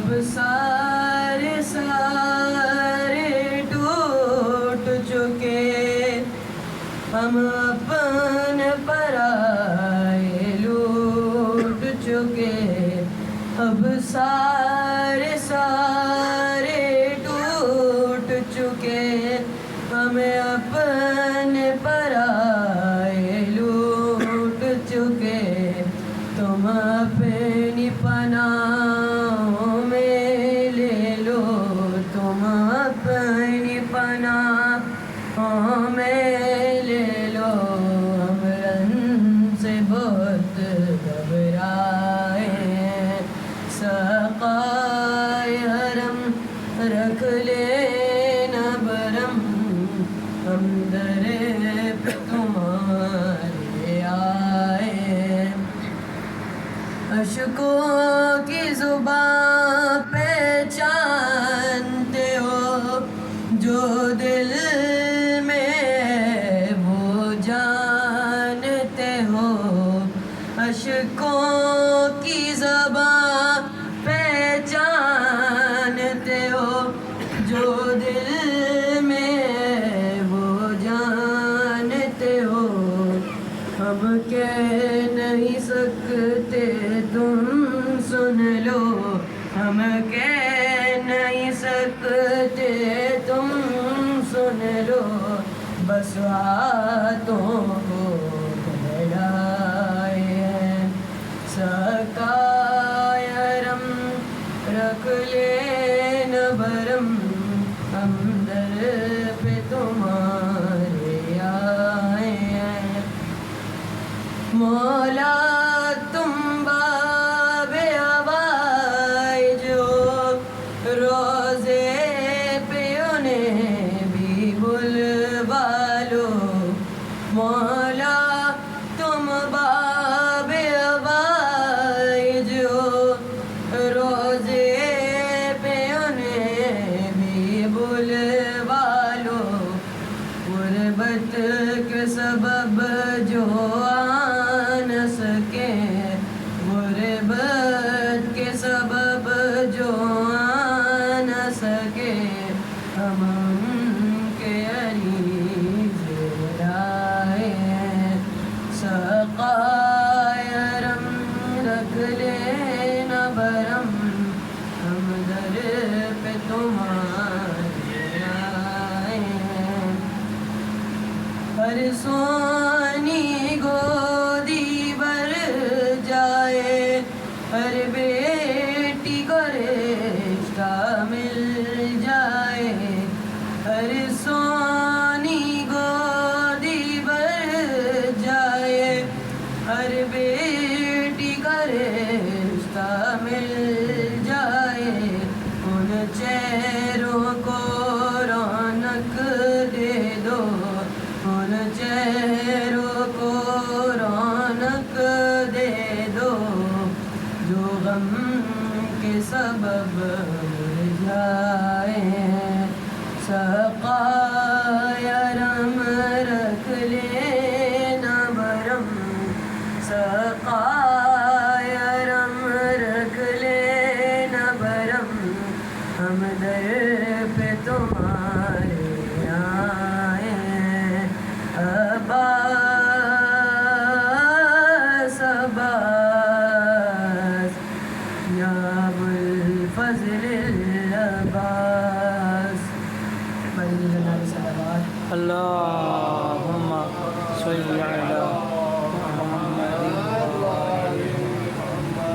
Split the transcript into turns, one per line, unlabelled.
اب سارے ٹوٹ چکے ہم اپنے پرائے لوٹ چکے اب سارے ٹوٹ چکے ہمیں اپنے پرائے لوٹ چکے تم اپنی پناہوں میں لے لو تم اپنی پناہوں میں لے لو ہم رن سے بہت گھبرائے ہیں سقائے حرم رکھ لینا برم ہم در پہ تمہارے آئے ہیں اشکوں کی زبان پہچانتے ہو جو دل میں وہ جانتے ہو اشکوں کی زبان پہچانتے ہو جو دل میں وہ جانتے ہو ہم کہہ نہیں سکتے تم سن لو ہم کہہ نہیں سکتے تم سن لو بس ہاتھوں کو بڑھائے ہیں سقائے حرم رکھ لینا برم ہم در پہ تمہارے آئے ہیں مولا تم باب حوائج ہو روزے پہ انہیں بھی بلوا لو مولا تم باب حوائج ہو روزے پہ انہیں بھی بلوا لو غربت کے سبب جو نہ سکے غربت کے سبب جو نہ سکے ہم کے عریض لائے ہیں سقائے حرم رکھ لینا برم ہم در پہ تمہارے آئے ہیں ہر سونی گودی بھر جائے ہر بیٹی کو رشتہ مل جائے ہر سونی گودی بھر جائے ہر بیٹی کو رشتہ مل جائے ان چہروں کو رونق دے دو ان چہروں کو رونق دے دو جو غم کے سبب مرجھائے ہیں سقائے حرم رکھ لینا برم سقائے حرم رکھ لینا برم ہم در پہ تمہارے آئے ہیں عباس عباس یا ابو الفضل العباس
اللهم صل علی